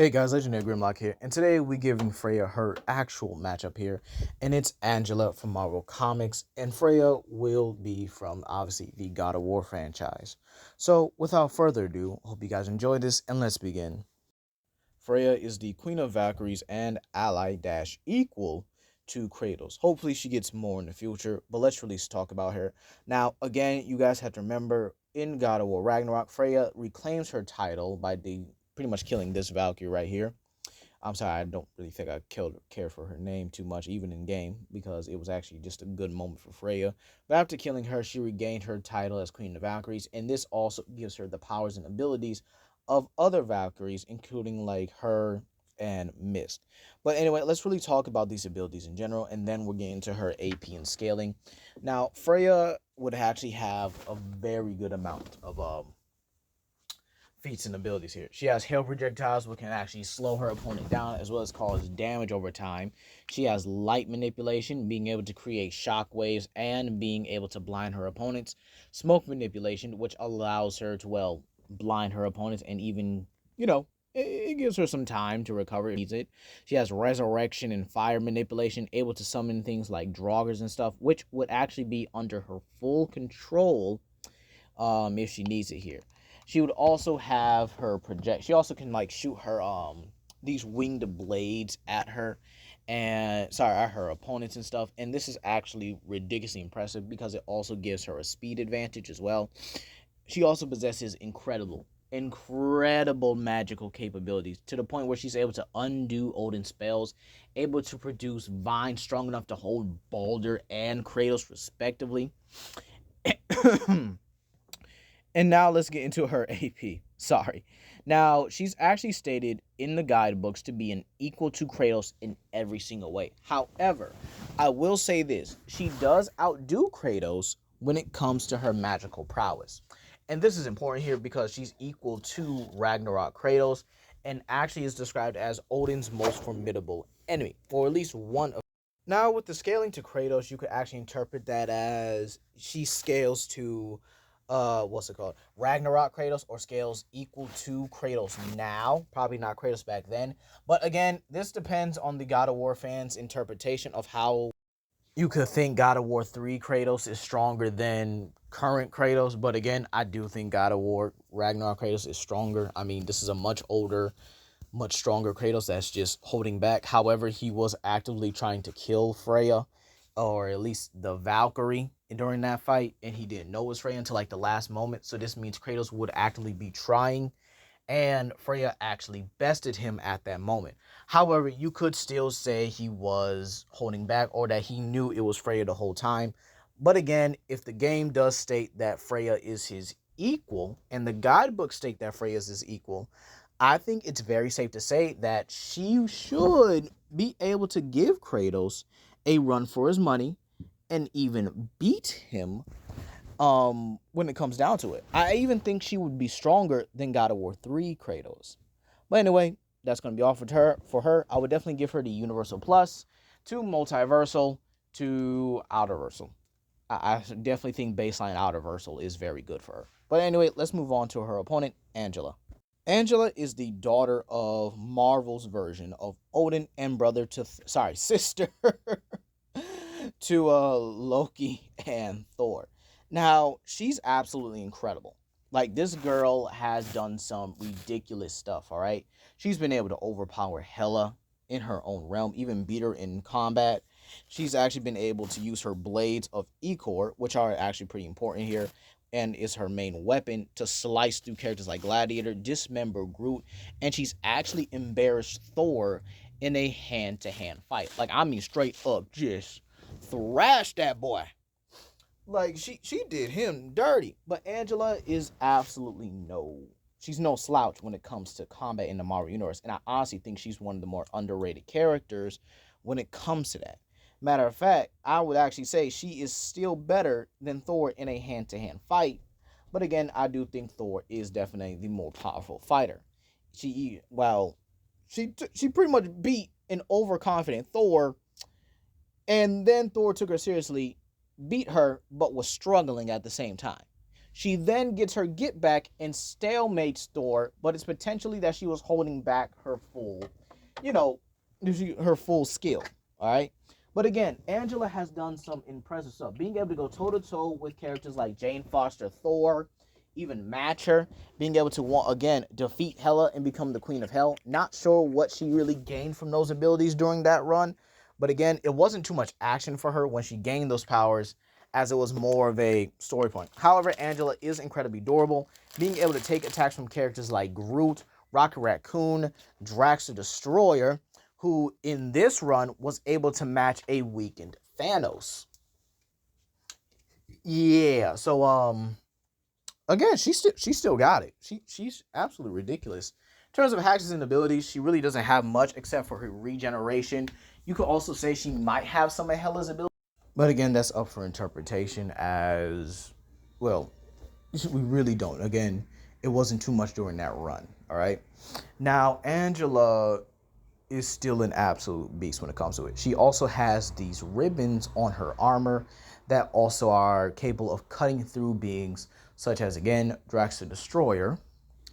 Hey guys, Legendary Grimlock here, and today we're giving Freya her actual matchup here, and it's Angela from Marvel Comics, and Freya will be from, obviously, the God of War franchise. So, without further ado, hope you guys enjoy this, and let's begin. Freya is the Queen of Valkyries and ally-equal to Kratos. Hopefully she gets more in the future, but let's really talk about her. Now, again, you guys have to remember, in God of War Ragnarok, Freya reclaims her title by pretty much killing this Valkyrie right here. I'm sorry, I don't really think I care for her name too much, even in game, because it was actually just a good moment for Freya. But after killing her, she regained her title as Queen of Valkyries, and this also gives her the powers and abilities of other Valkyries, including like her and Mist. But anyway, let's really talk about these abilities in general, and then we'll get into her AP and scaling. Now, Freya would actually have a very good amount of feats and abilities here. She has hail projectiles, which can actually slow her opponent down as well as cause damage over time. She has light manipulation, being able to create shock waves and being able to blind her opponents. Smoke manipulation, which allows her to, well, blind her opponents and even, it gives her some time to recover if needs it. She has resurrection and fire manipulation, able to summon things like draugrs and stuff, which would actually be under her full control if she needs it here. She would also have her project. She also can like shoot her these winged blades at her at her opponents and stuff. And this is actually ridiculously impressive because it also gives her a speed advantage as well. She also possesses incredible magical capabilities to the point where she's able to undo Odin's spells, able to produce vines strong enough to hold Baldur and Kratos respectively. And now let's get into her AP. Sorry. Now, she's actually stated in the guidebooks to be an equal to Kratos in every single way. However, I will say this. She does outdo Kratos when it comes to her magical prowess. And this is important here because she's equal to Ragnarok Kratos and actually is described as Odin's most formidable enemy, or at least one of. Now, with the scaling to Kratos, you could actually interpret that as she scales to what's it called? Ragnarok Kratos, or scales equal to Kratos now. Probably not Kratos back then. But again, this depends on the God of War fans' interpretation of how you could think God of War 3 Kratos is stronger than current Kratos. But again, I do think God of War Ragnarok Kratos is stronger. I mean, this is a much older, much stronger Kratos that's just holding back. However, he was actively trying to kill Freya, or at least the Valkyrie, during that fight, and he didn't know it was Freya until like the last moment. So this means Kratos would actively be trying, and Freya actually bested him at that moment. However, you could still say he was holding back, or that he knew it was Freya the whole time. But again, if the game does state that Freya is his equal, and the guidebook state that Freya is his equal, I think it's very safe to say that she should be able to give Kratos a run for his money and even beat him when it comes down to it. I even think she would be stronger than God of War 3 Kratos. But anyway, that's going to be all for her. I would definitely give her the Universal Plus to Multiversal to Outerversal. I definitely think baseline Outerversal is very good for her. But anyway, let's move on to her opponent, Angela. Angela is the daughter of Marvel's version of Odin and sister to Loki and Thor. Now, she's absolutely incredible. Like, this girl has done some ridiculous stuff, all right? She's been able to overpower Hela in her own realm, even beat her in combat. She's actually been able to use her blades of Icor, which are actually pretty important here, and is her main weapon, to slice through characters like Gladiator, dismember Groot, and she's actually embarrassed Thor in a hand-to-hand fight. Like, I mean, straight up, just thrashed that boy. Like, she did him dirty. But Angela is absolutely she's no slouch when it comes to combat in the Marvel Universe. And I honestly think she's one of the more underrated characters when it comes to that. Matter of fact, I would actually say she is still better than Thor in a hand-to-hand fight. But again, I do think Thor is definitely the more powerful fighter. She pretty much beat an overconfident Thor, and then Thor took her seriously, beat her, but was struggling at the same time. She then gets her get back and stalemates Thor, but it's potentially that she was holding back her full, you know, her full skill. All right. But again, Angela has done some impressive stuff. Being able to go toe to toe with characters like Jane Foster, Thor, even match her, being able to again defeat Hela and become the Queen of Hell. Not sure what she really gained from those abilities during that run, but again, it wasn't too much action for her when she gained those powers, as it was more of a story point. However, Angela is incredibly durable, being able to take attacks from characters like Groot, Rocket Raccoon, Drax the Destroyer, who in this run was able to match a weakened Thanos. Yeah, so again, she still got it. She's absolutely ridiculous. In terms of hacks and abilities, she really doesn't have much except for her regeneration. You could also say she might have some of Hela's abilities, but again, that's up for interpretation. As well, we really don't. Again, it wasn't too much during that run. All right. Now Angela is still an absolute beast when it comes to it. She also has these ribbons on her armor that also are capable of cutting through beings such as, again, Drax the Destroyer,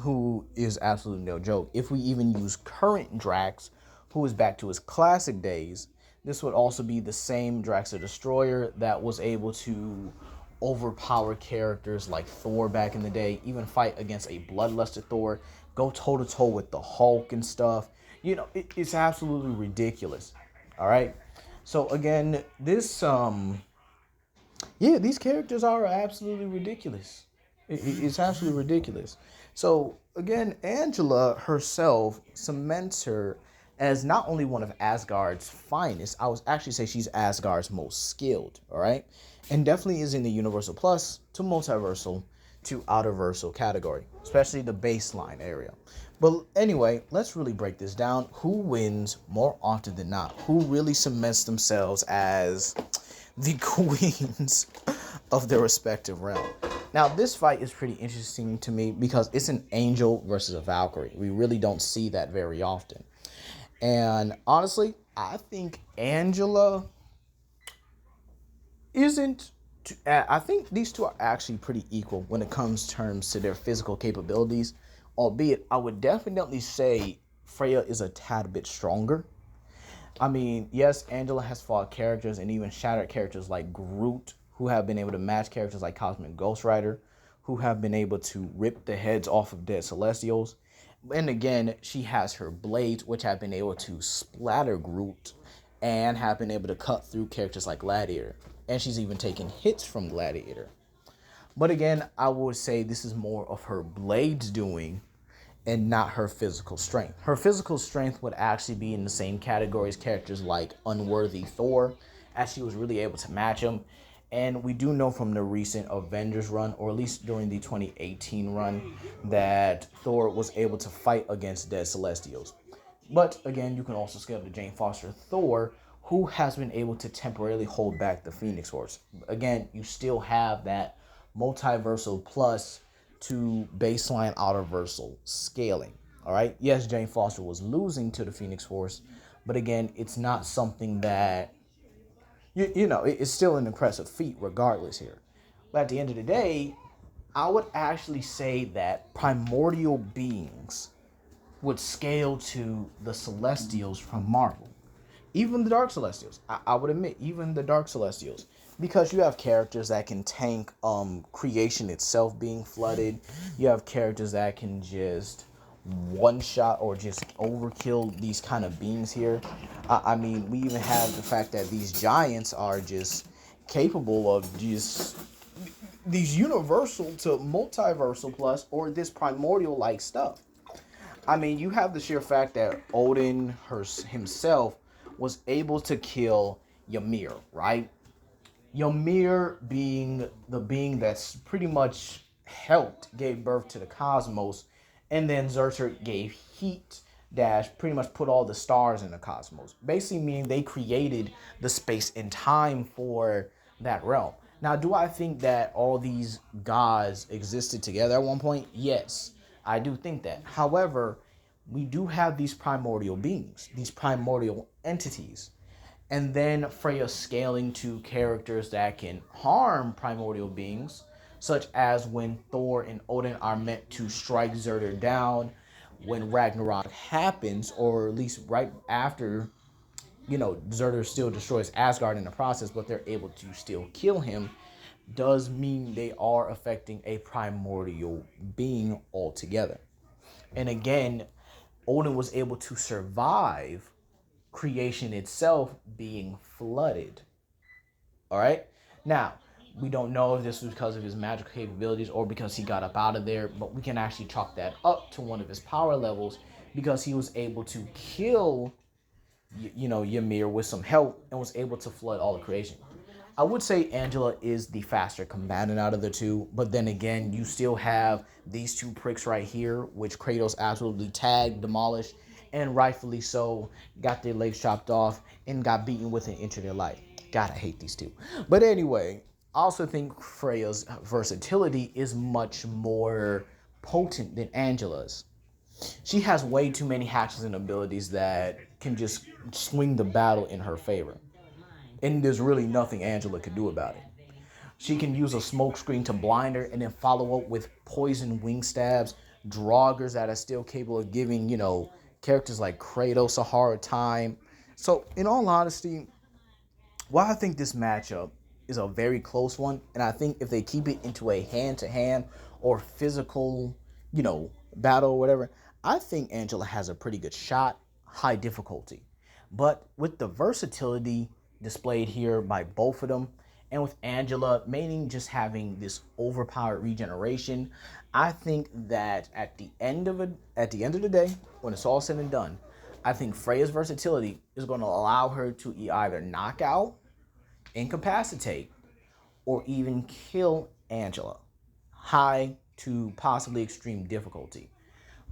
who is absolutely no joke. If we even use current Drax, who is back to his classic days, this would also be the same Drax the Destroyer that was able to overpower characters like Thor back in the day, even fight against a bloodlusted Thor, go toe to toe with the Hulk and stuff. It's absolutely ridiculous. All right. So again, these characters are absolutely ridiculous. It's absolutely ridiculous. So again, Angela herself cements her as not only one of Asgard's finest. I would actually say she's Asgard's most skilled. All right, and definitely is in the Universal Plus to Multiversal to Outerversal category, especially the baseline area. But anyway, let's really break this down. Who wins more often than not? Who really cements themselves as the queens of their respective realm? Now, this fight is pretty interesting to me because it's an angel versus a Valkyrie. We really don't see that very often. And honestly, I think Angela isn't. I think these two are actually pretty equal when it comes terms to their physical capabilities. Albeit, I would definitely say Freya is a tad bit stronger. I mean, yes, Angela has fought characters and even shattered characters like Groot, who have been able to match characters like Cosmic Ghost Rider, who have been able to rip the heads off of dead Celestials. And again, she has her blades, which have been able to splatter Groot and have been able to cut through characters like Gladiator. And she's even taken hits from Gladiator. But again, I would say this is more of her blades doing and not her physical strength. Her physical strength would actually be in the same category as characters like Unworthy Thor, as she was really able to match him. And we do know from the recent Avengers run, or at least during the 2018 run, that Thor was able to fight against dead Celestials. But again, you can also scale to Jane Foster Thor, who has been able to temporarily hold back the Phoenix Force. Again, you still have that multiversal plus to baseline outerversal scaling. All right. Yes, Jane Foster was losing to the Phoenix Force, but again, it's not something that it's still an impressive feat regardless here. But at the end of the day, I would actually say that primordial beings would scale to the Celestials from Marvel. Even the Dark Celestials. I would admit, even the Dark Celestials. Because you have characters that can tank creation itself being flooded. You have characters that can just one shot or just overkill these kind of beings here. I mean, we even have the fact that these giants are just capable of just these universal to multiversal plus or this primordial like stuff. I mean, you have the sheer fact that Odin himself was able to kill Ymir, right? Ymir being the being that's pretty much helped, gave birth to the cosmos, and then Zerter gave heat dash pretty much put all the stars in the cosmos. Basically meaning they created the space and time for that realm. Now, do I think that all these gods existed together at one point? Yes, I do think that. However, we do have these primordial beings, these primordial entities. And then Freya scaling to characters that can harm primordial beings, such as when Thor and Odin are meant to strike Zerder down when Ragnarok happens, or at least right after, Zerder still destroys Asgard in the process, but they're able to still kill him, does mean they are affecting a primordial being altogether. And again, Odin was able to survive creation itself being flooded. All right. Now, we don't know if this was because of his magical capabilities or because he got up out of there, but we can actually chalk that up to one of his power levels because he was able to kill, Ymir with some help and was able to flood all of creation. I would say Angela is the faster combatant out of the two, but then again, you still have these two pricks right here, which Kratos absolutely tagged, demolished, and rightfully so, got their legs chopped off and got beaten within an inch of their life. God, I hate these two. But anyway, I also think Freya's versatility is much more potent than Angela's. She has way too many hatches and abilities that can just swing the battle in her favor. And there's really nothing Angela could do about it. She can use a smoke screen to blind her and then follow up with poison wing stabs, draugrs that are still capable of giving, characters like Kratos a hard time. So, in all honesty, while I think this matchup is a very close one, and I think if they keep it into a hand-to-hand or physical, battle or whatever, I think Angela has a pretty good shot, high difficulty. But with the versatility displayed here by both of them, and with Angela mainly just having this overpowered regeneration, I think that at the end of the day, when it's all said and done, I think Freya's versatility is going to allow her to either knock out, incapacitate, or even kill Angela. High to possibly extreme difficulty.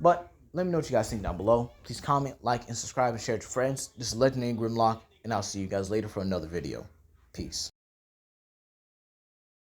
But let me know what you guys think down below. Please comment, like, and subscribe, and share with your friends. This is Legendary Grimlock, and I'll see you guys later for another video. Peace.